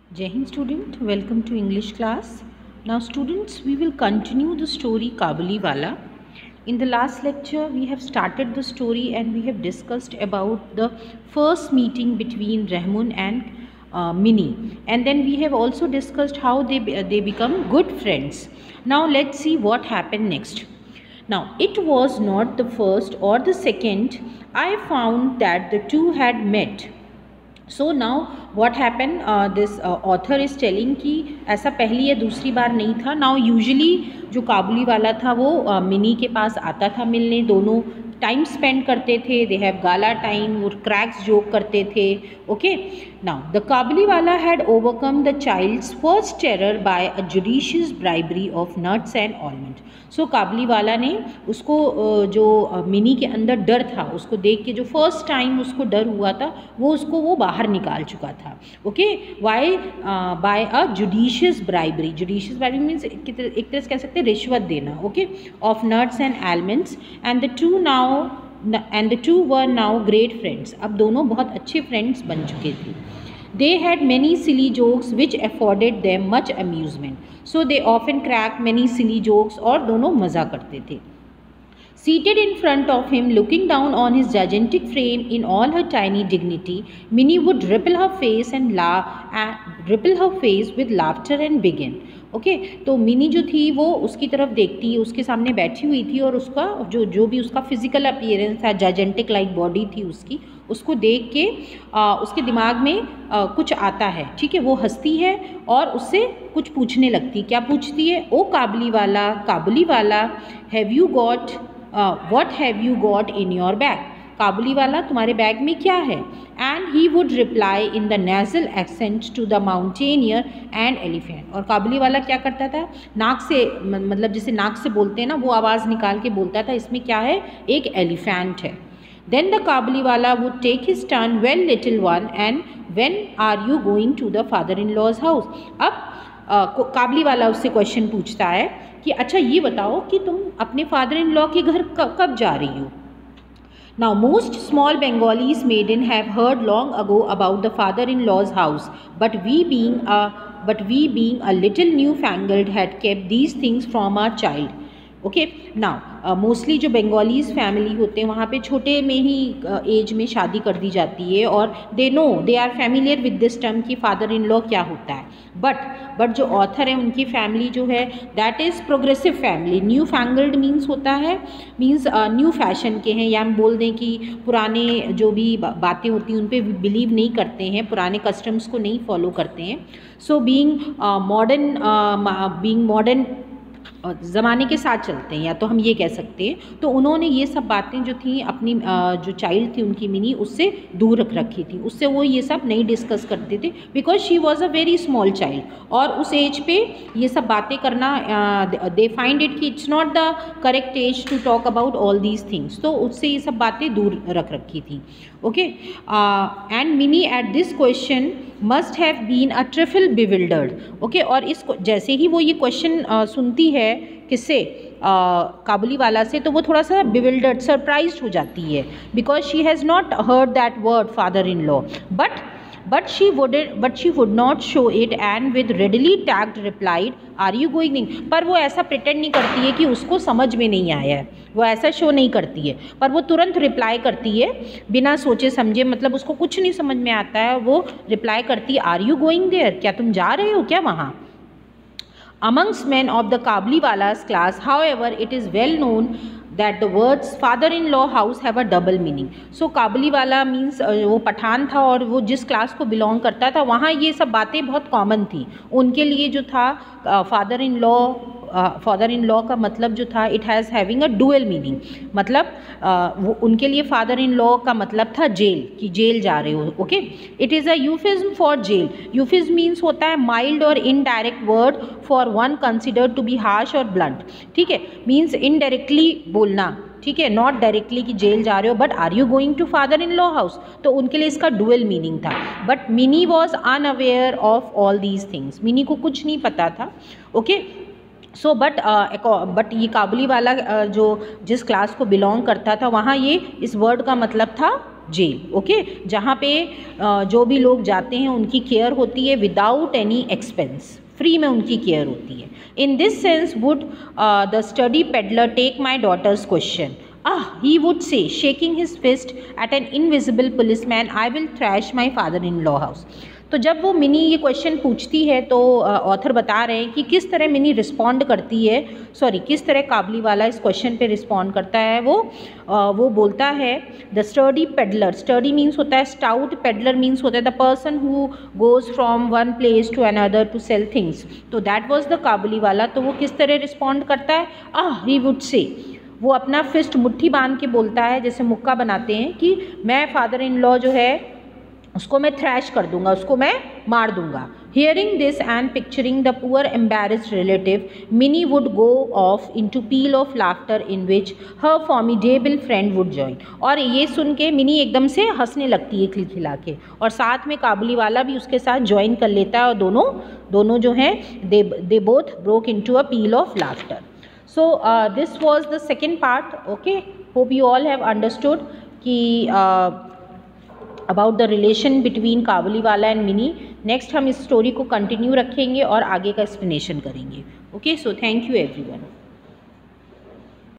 Jai Hind student, welcome to English class. Now students, we will continue the story Kabuliwala. In the last lecture, we have started the story and we have discussed about the first meeting between Rahman and Minnie. And then we have also discussed how they become good friends. Now let's see what happened next. Now it was not the first or the second. I found that the two had met. So now what happen this author is telling कि ऐसा पहली या दूसरी बार नहीं था. Now usually जो काबुली वाला था वो मिनी के पास आता था मिलने, दोनों टाइम स्पेंड करते थे, दे हैव गाला टाइम और क्रैक्स जोक करते थे. Okay, now the Kabuliwala had overcome the child's first terror by a judicious bribery of nuts and almond. So Kabuliwala ने उसको जो मिनी के अंदर डर था उसको देख के, जो फर्स्ट टाइम उसको डर हुआ था वो बाहर निकाल चुका था. Okay, why by a judicious bribery. Judicious bribery means एक तरह से कह सकते हैं रिश्वत देना. Okay, of nuts and almonds and the two were now great friends. अब दोनों बहुत अच्छे फ्रेंड्स बन चुके थे. They had many silly jokes which afforded them much amusement. So they often cracked many silly jokes और दोनों मज़ा करते थे. Seated in front of him, looking down on his gigantic frame in all her tiny dignity, Minnie would ripple her face with laughter and begin. Okay, तो mini जो थी वो उसकी तरफ देखती, उसके सामने बैठी हुई थी और उसका जो भी उसका फिजिकल अपीयरेंस था, जाइजेंटिक लाइक बॉडी थी उसकी, उसको देख के उसके दिमाग में कुछ आता है. ठीक है, वो हंसती है और उससे कुछ पूछने लगती. क्या पूछती है? Oh Kabuliwala, have you got what have you got in your bag. Kabuliwala, तुम्हारे बैग में क्या है? And he would reply in the nasal accent to the mountaineer and elephant. और काबुली वाला क्या करता था? नाक से, मतलब जिसे नाक से बोलते हैं ना, वो आवाज़ निकाल के बोलता था इसमें क्या है? एक एलिफेंट है. Then the Kabuliwala would take his turn. Well, little one, and when are you going to the father-in-law's house? अब काबुलीवाला उससे क्वेश्चन पूछता है कि अच्छा ये बताओ कि तुम अपने फादर इन लॉ के घर कब जा रही हो. Now most small Bengalis maiden have heard long ago about the father-in-law's house, but we being a little newfangled had kept these things from our child. Okay, now mostly जो Bengalis family होते हैं वहाँ पे छोटे में ही as में शादी कर दी जाती है और they are familiar with this term कि फादर इन लॉ क्या होता है. बट जो ऑथर है उनकी फैमिली जो है that is progressive family. New fangled means होता है, मीन्स न्यू फैशन के हैं, या हम बोल दें कि पुराने जो भी बातें होती हैं उन पर बिलीव नहीं करते हैं, पुराने कस्टम्स को नहीं फॉलो करते हैं. सो बीइंग मॉडर्न ज़माने के साथ चलते हैं, या तो हम ये कह सकते हैं. तो उन्होंने ये सब बातें जो थी अपनी जो चाइल्ड थी उनकी मिनी, उससे दूर रखी थी. उससे वो ये सब नहीं डिस्कस करते थे because she was a very small child. और उस एज पे ये सब बातें करना दे फाइंड इट कि it's not the correct age to talk about all these things. तो उससे ये सब बातें दूर रखी थी. Okay, and Mini at this question must have been a trifle bewildered. Okay, और इसको जैसे ही वो ये क्वेश्चन सुनती है किससे? काबुली वाला से, तो वो थोड़ा सा बिविल्डर्ड, सरप्राइज्ड हो जाती है because she has not heard that word father in law. But she would not show it and with readily tact replied, are you going? पर वो ऐसा प्रिटेंड नहीं करती है कि उसको समझ में नहीं आया है, वो ऐसा शो नहीं करती है, पर वो तुरंत रिप्लाई करती है बिना सोचे समझे. मतलब उसको कुछ नहीं समझ में आता है, वो रिप्लाई करती है आर यू गोइंग देयर, क्या तुम जा रहे हो क्या वहाँ. Amongst men of the Kabuliwala's class, however, it is well known that the words father-in-law house have a double meaning. So Kabuliwala means वो पठान था और वो जिस क्लास को बिलोंग करता था वहाँ ये सब बातें बहुत कॉमन थी. उनके लिए जो था फादर इन लॉ का मतलब जो था it has having a dual meaning. मतलब वो उनके लिए फादर इन लॉ का मतलब था जेल, कि जेल जा रहे हो. Okay, it is a euphemism for jail. Euphemism means होता है माइल्ड और indirect word for one considered to be harsh और ब्लंट. ठीक है, मीन्स इनडायरेक्टली बोलना. ठीक है, नॉट डायरेक्टली कि जेल जा रहे हो, but are you going to father in law house, तो उनके लिए इसका डुअल मीनिंग था. But Mini was unaware of all these things. Mini को कुछ नहीं पता था. ओके, सो बट ये काबुली वाला जो जिस क्लास को बिलोंग करता था वहाँ ये इस वर्ड का मतलब था जेल। ओके, जहाँ पे जो भी लोग जाते हैं उनकी केयर होती है विदाउट एनी एक्सपेंस, फ्री में उनकी केयर होती है। In this sense would the sturdy pedlar take my daughter's question? He would say, shaking his fist at an invisible policeman, I will thrash my father-in-law house. तो जब वो mini ये question पूछती है तो ऑथर बता रहे हैं कि किस तरह मिनी रिस्पॉन्ड करती है, किस तरह काबुलीवाला इस क्वेश्चन पे रिस्पॉन्ड करता है। वो बोलता है the sturdy pedlar, sturdy means होता है स्टाउट, पेडलर मीन्स होता है the person who goes from one place to another to sell things. तो दैट वाज द काबुलीवाला। तो वो किस तरह रिस्पॉन्ड करता है? ही वुड से, वो अपना फिस्ट मुट्ठी बांध के बोलता है, जैसे मुक्का बनाते हैं, कि मैं फादर इन लॉ जो है उसको मैं थ्रैश कर दूंगा, उसको मैं मार दूंगा। Hearing this and picturing the poor embarrassed relative, mini would go of into peel of laughter in which her formidable friend would join. और ये सुन के मिनी एकदम से हंसने लगती है खिलखिला के, और साथ में काबुलीवाला भी उसके साथ ज्वाइन कर लेता है, और दोनों जो हैं they both broke into a peel of laughter. So this was the second part. Okay, hope you all have understood कि about the relation between Kabuliwala and mini. Next हम इस स्टोरी को कंटिन्यू रखेंगे और आगे का एक्सप्लेनेशन करेंगे। Okay, so thank you everyone.